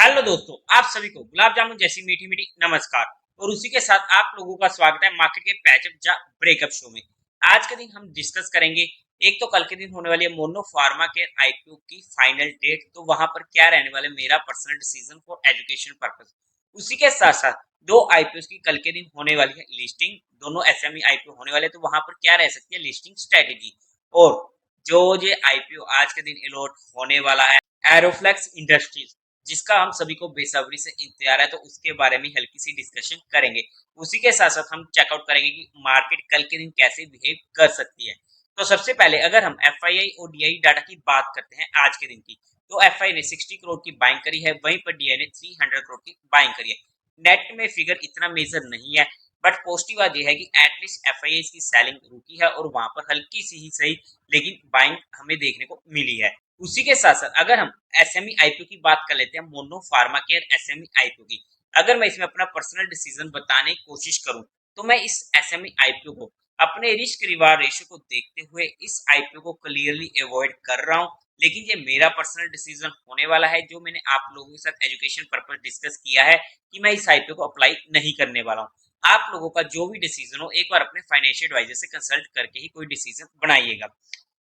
Hello दोस्तों, आप सभी को गुलाब जामुन जैसी मीठी मीठी नमस्कार। और उसी के साथ आप लोगों का स्वागत है मार्केट के पैचअप या ब्रेकअप शो में। आज के दिन हम डिस्कस करेंगे एक तो कल के दिन होने वाली है मोनो फार्मा केयर आईपीओ की फाइनल डेट, तो वहां पर क्या रहने वाले मेरा personal decision for education purpose. उसी के साथ साथ दो आईपीओ की कल के दिन होने वाली है लिस्टिंग, दोनों एसएमई आईपीओ होने वाले, तो वहां पर क्या रह सकती है लिस्टिंग स्ट्रेटेजी। और जो ये आईपीओ आज के दिन अलॉट होने वाला है एरोफ्लेक्स इंडस्ट्रीज, जिसका हम सभी को बेसब्री से इंतजार है, तो उसके बारे में हल्की सी डिस्कशन करेंगे। उसी के साथ साथ हम चेकआउट करेंगे कि मार्केट कल के दिन कैसे बिहेव कर सकती है। तो सबसे पहले अगर हम एफआईआई और डीआई डाटा की बात करते हैं आज के दिन की, तो एफआई ने 60 करोड़ की बाइंग करी है, वहीं पर डीआई ने 300 करोड़ की बाइंग करी है। नेट में फिगर इतना मेजर नहीं है, बट पॉजिटिव बात यह है कि एटलीस्ट एफआईआई की सेलिंग रुकी है और वहां पर हल्की सी ही सही लेकिन बाइंग हमें देखने को मिली है। उसी के साथ साथ अगर हम एसएमई आईपीओ की बात कर लेते हैं, mono pharma care SME IPO की, अगर मैं इसमें अपना पर्सनल डिसीजन बताने की कोशिश करूं, तो मैं इस एसएमई आईपीओ को अपने रिस्क रिवार्ड रेशियो को देखते हुए इस आईपीओ को क्लियरली अवॉइड कर रहा हूं। लेकिन ये मेरा पर्सनल डिसीजन होने वाला है, जो मैंने आप लोगों के साथ एजुकेशन पर्पस डिस्कस किया है कि मैं इस आईपीओ को अप्लाई नहीं करने वाला हूं। आप लोगों का जो भी डिसीजन हो, एक बार अपने फाइनेंशियल एडवाइजर से कंसल्ट करके ही कोई डिसीजन बनाइएगा।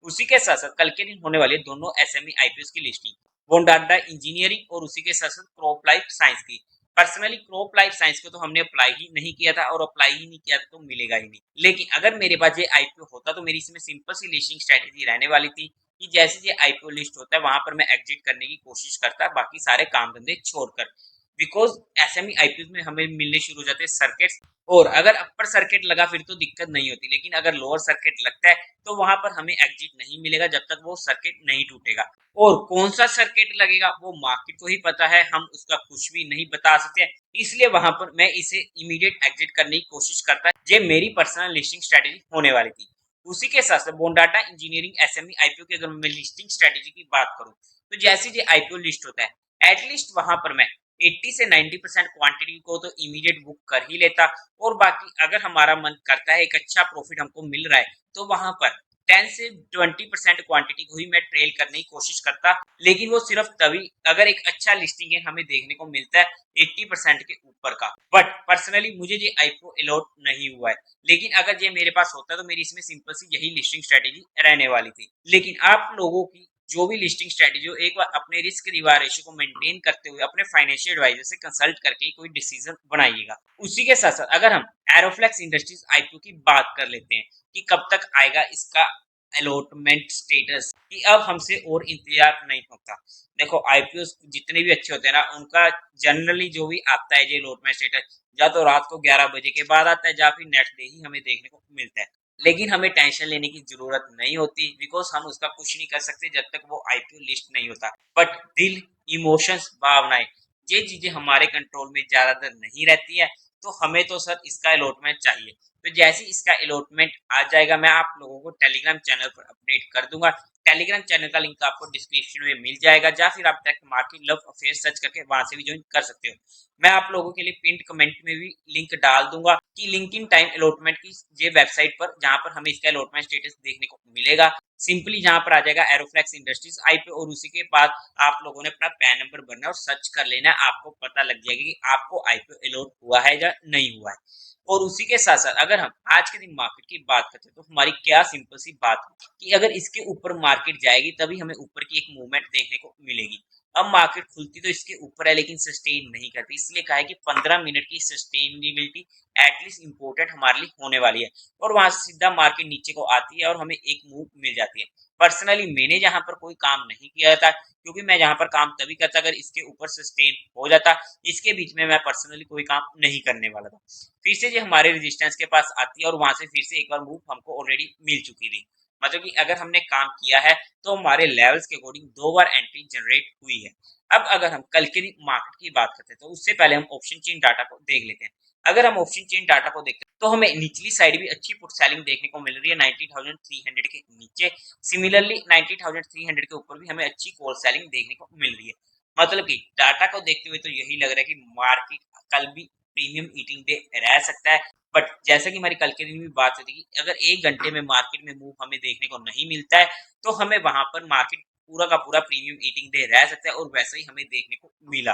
उसी के साथ साथ कल के दिन होने वाले दोनों एसएमई आईपीएस की लिस्टिंग, वोंडाटा इंजीनियरिंग और उसी के साथ साथ क्रॉप लाइफ साइंस की। पर्सनली क्रॉप लाइफ साइंस को तो हमने अप्लाई ही नहीं किया था, और अप्लाई ही नहीं किया था तो मिलेगा ही नहीं। लेकिन अगर मेरे पास ये आईपीओ होता तो मेरी इसमें सिंपल सी लिस्टिंग स्ट्रेटेजी रहने वाली थी कि जैसे ये आईपीओ लिस्ट होता है वहां पर मैं एग्जिट करने की कोशिश करता, बाकी सारे काम धंधे छोड़कर। बिकॉज एसएमई आईपीओ में हमें मिलने शुरू हो जाते हैं सर्किट्स, और अगर अपर सर्किट लगा फिर तो दिक्कत नहीं होती, लेकिन अगर लोअर सर्किट लगता है तो वहां पर हमें एग्जिट नहीं मिलेगा जब तक वो सर्किट नहीं टूटेगा। और कौन सा सर्किट लगेगा वो मार्केट को ही पता है, हम उसका कुछ भी नहीं बता सकते। इसलिए वहां पर मैं इसे इमीडिएट एग्जिट करने की कोशिश करता, ये मेरी पर्सनल लिस्टिंग स्ट्रेटेजी होने वाली थी। उसी के साथ साथ बोंडाटा इंजीनियरिंग एसएमई आईपीओ की अगर मैं लिस्टिंग स्ट्रेटेजी की बात करूं, तो जैसे ये आईपीओ लिस्ट होता है एटलीस्ट वहां पर मैं 80 से 90% क्वांटिटी को तो इमीडिएट बुक कर ही लेता, और बाकी अगर हमारा मन करता है एक अच्छा प्रॉफिट हमको मिल रहा है तो वहां पर 10 से 20% क्वांटिटी को ही मैं ट्रेल करने की कोशिश करता। लेकिन वो सिर्फ तभी अगर एक अच्छा लिस्टिंग है हमें देखने को मिलता है 80% के ऊपर का। बट पर्सनली मुझे ये आईपीओ अलॉट नहीं हुआ है, लेकिन अगर ये मेरे पास होता तो मेरी इसमें सिंपल सी यही लिस्टिंग स्ट्रेटेजी रहने वाली थी। लेकिन आप लोगों की जो भी लिस्टिंग स्ट्रेटेजी हो, एक बार अपने रिस्क रिवार्ड रेशियो को मेंटेन करते हुए अपने फाइनेंशियल एडवाइजर से कंसल्ट करके कोई डिसीजन बनाइएगा। उसी के साथ साथ अगर हम एरोफ्लेक्स इंडस्ट्रीज आईपीओ की बात कर लेते हैं कि कब तक आएगा इसका अलॉटमेंट स्टेटस, कि अब हमसे और इंतजार नहीं होता। देखो आईपीओ जितने भी अच्छे होते हैं ना, उनका जनरली जो भी आता है ये अलॉटमेंट स्टेटस या तो रात को 11 बजे के बाद आता है या फिर नेक्स्ट डे ही हमें देखने को मिलता है। लेकिन हमें टेंशन लेने की जरूरत नहीं होती, बिकॉज हम उसका कुछ नहीं कर सकते जब तक वो आईपीओ लिस्ट नहीं होता। बट दिल, इमोशंस, भावनाएं, ये चीजें हमारे कंट्रोल में ज्यादातर नहीं रहती है, तो हमें तो सर इसका अलॉटमेंट चाहिए। तो जैसे इसका अलॉटमेंट आ जाएगा मैं आप लोगों को टेलीग्राम चैनल पर अपडेट कर दूंगा। टेलीग्राम चैनल का लिंक आपको डिस्क्रिप्शन में मिल जाएगा, या फिर आप direct market love affair search करके वहां से भी ज्वाइन कर सकते हो। मैं आप लोगों के लिए पिंड कमेंट में भी लिंक डाल दूंगा कि लिंकिंग टाइम अलॉटमेंट की ये वेबसाइट पर, जहां पर हमें इसका अलॉटमेंट स्टेटस देखने को मिलेगा। सिंपली जहां पर आ जाएगा एरोफ्लेक्स इंडस्ट्रीज आईपीओ, और उसी के बाद आप लोगों ने अपना पैन नंबर भरना और सर्च कर लेना, आपको पता लग जाएगा कि आपको आईपीओ अलॉट हुआ है या नहीं हुआ है। और उसी के साथ साथ अगर हम आज के दिन मार्केट की बात करते हैं, तो हमारी क्या सिंपल सी बात है कि अगर इसके ऊपर मार्केट जाएगी तभी हमें ऊपर की एक मूवमेंट देखने को मिलेगी। अब मार्केट खुलती तो इसके ऊपर है लेकिन सस्टेन नहीं करती, इसलिए कहा है कि 15 मिनट की सस्टेनेबिलिटी एटलीस्ट इंपोर्टेंट हमारे लिए होने वाली है, और वहां से सीधा मार्केट नीचे को आती है और हमें एक मूव मिल जाती है। पर्सनली मैंने जहां पर कोई काम नहीं किया था, क्योंकि मैं जहां पर काम तभी करता अगर इसके ऊपर सस्टेन हो जाता, इसके बीच में मैं पर्सनली कोई काम नहीं करने वाला था। फिर से ये हमारे रेजिस्टेंस के पास आती है और वहां से फिर से एक बार मूव हमको ऑलरेडी मिल चुकी थी। मतलब कि अगर हमने काम किया है तो हमारे लेवल्स के अकॉर्डिंग 2 बार एंट्री जनरेट हुई है। अब अगर हम कल के मार्केट की बात करते हैं, तो उससे पहले हम ऑप्शन चेन डाटा को देख लेते हैं। अगर हम ऑप्शन चेन डाटा को देखते हैं तो हमें निचली साइड भी अच्छी पुट सेलिंग देखने को मिल रही है 90,300 के नीचे। सिमिलरली 90,300 के ऊपर भी हमें अच्छी कॉल सेलिंग देखने को मिल रही है। मतलब कि डाटा को देखते हुए तो यही लग रहा है कि मार्केट कल भी प्रीमियम ईटिंग डे रह सकता है। बट जैसा कि हमारी कल के दिन भी बात हुई थी कि अगर 1 घंटे में मार्केट में मूव हमें देखने को नहीं मिलता है, तो हमें वहां पर मार्केट पूरा का पूरा प्रीमियम ईटिंग डे रह सकता है और वैसा ही हमें देखने को मिला।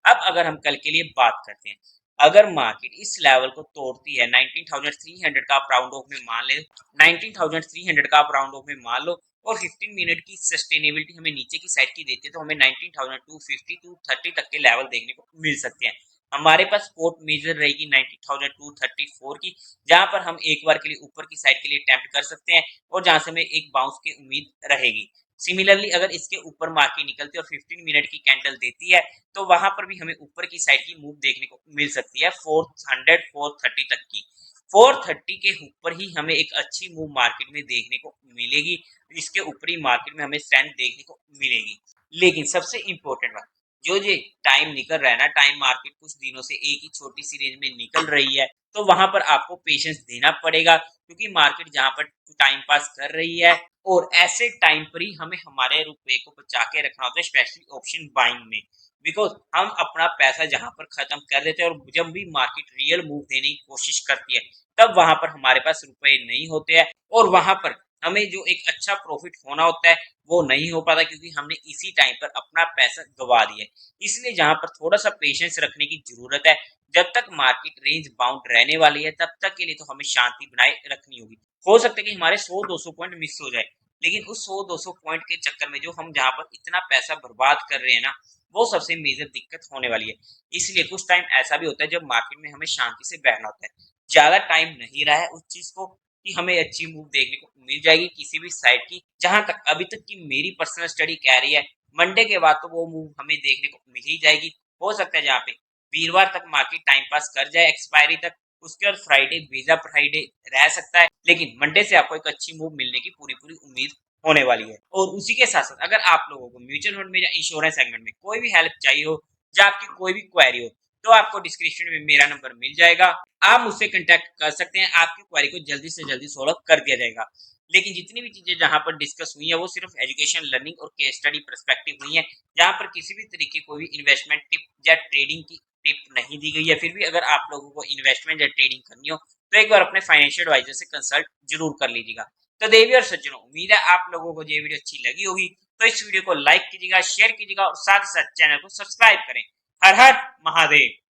अब अगर हम कल के लिए बात करते हैं, अगर मार्केट इस लेवल को तोड़ती है 19,300 का आप राउंड ऑफ में मान ले, 19,300 का आप राउंड ऑफ में मान लो और 15 मिनट की सस्टेनेबिलिटी हमें नीचे की साइड की देती है, तो हमें 19,250 टू 30 तक के लेवल देखने को मिल सकते हैं। हमारे पास स्पोर्ट मेजर रहेगी 19,234 की, जहां पर हम एक बार के लिए ऊपर की साइड के लिए अटेम्प्ट कर सकते हैं और जहां से हमें एक बाउंस की उम्मीद रहेगी। सिमिलरली अगर इसके ऊपर मार्केट निकलती है और 15 मिनट की कैंडल देती है, तो वहां पर भी हमें ऊपर की साइड की मूव देखने को मिल सकती है 400 430 तक की। 430 के ऊपर ही हमें एक अच्छी मूव मार्केट में देखने को मिलेगी, इसके ऊपरी मार्केट में हमें स्ट्रेंथ देखने को मिलेगी। लेकिन सबसे इंपॉर्टेंट बात, जो ये टाइम निकल रहा है ना, टाइम मार्केट कुछ दिनों से एक ही छोटी सी रेंज में निकल रही है, तो वहां पर आपको पेशेंस देना पड़ेगा, क्योंकि मार्केट जहां पर टाइम पास कर रही है और ऐसे टाइम पर ही हमें हमारे रुपए को बचा के रखना होता है, स्पेशली ऑप्शन बाइंग में। बिकॉज हम अपना पैसा जहां पर खत्म कर देते हैं और जब भी मार्केट रियल मूव देने की कोशिश करती है, तब वहां पर हमारे पास रुपए नहीं होते हैं और वहां पर हमें जो एक अच्छा प्रॉफिट होना होता है वो नहीं हो पाता, क्योंकि हमने इसी टाइम पर अपना पैसा गवा दिया है। इसलिए जहां पर थोड़ा सा पेशेंस रखने की जरूरत है, जब तक मार्केट रेंज बाउंड रहने वाली है तब तक के लिए तो हमें शांति बनाए रखनी होगी। हो सकता है कि हमारे 100-200 पॉइंट मिस हो जाए, लेकिन उस 100-200 पॉइंट के चक्कर में जो हम जहां पर इतना पैसा बर्बाद कर रहे हैं ना, वो सबसे मेजर दिक्कत होने वाली है। इसलिए कुछ टाइम ऐसा भी होता है जब मार्केट में हमें शांति से बैठना होता है। ज्यादा टाइम नहीं रहा है उस चीज को कि हमें अच्छी मूव देखने को मिल जाएगी किसी भी साइड की। जहां तक अभी तक की मेरी पर्सनल स्टडी कह रही है, मंडे के बाद तो वो मूव हमें देखने को मिल ही जाएगी। हो सकता है जहाँ पे वीरवार तक मार्केट टाइम पास कर जाए एक्सपायरी तक, उसके बाद फ्राइडे वीजा फ्राइडे रह सकता है, लेकिन मंडे से आपको एक अच्छी मूव मिलने की पूरी पूरी उम्मीद होने वाली है। और उसी के साथ साथ अगर आप लोगों को म्यूचुअल फंड में या इंश्योरेंस सेगमेंट में कोई भी हेल्प चाहिए हो या आपकी कोई भी क्वेरी हो, तो आपको डिस्क्रिप्शन में मेरा नंबर मिल जाएगा, आप मुझसे कांटेक्ट कर सकते हैं, आपकी क्वेरी को जल्दी से जल्दी सॉल्व कर दिया जाएगा। लेकिन जितनी भी चीजें जहां पर डिस्कस हुई है वो सिर्फ एजुकेशन लर्निंग और केस स्टडी पर्सपेक्टिव हुई है, जहां पर किसी भी तरीके कोई भी इन्वेस्टमेंट टिप या ट्रेडिंग की टिप नहीं दी गई है। फिर भी अगर आप लोगों को इन्वेस्टमेंट या ट्रेडिंग करनी हो तो एक बार अपने फाइनेंशियल एडवाइजर से कंसल्ट जरूर कर लीजिएगा। तो देवी और सज्जनों, उम्मीद है आप लोगों को ये वीडियो अच्छी लगी होगी, तो इस वीडियो को लाइक कीजिएगा, शेयर कीजिएगा और साथ ही साथ चैनल को सब्सक्राइब करें। हर हर महादेव।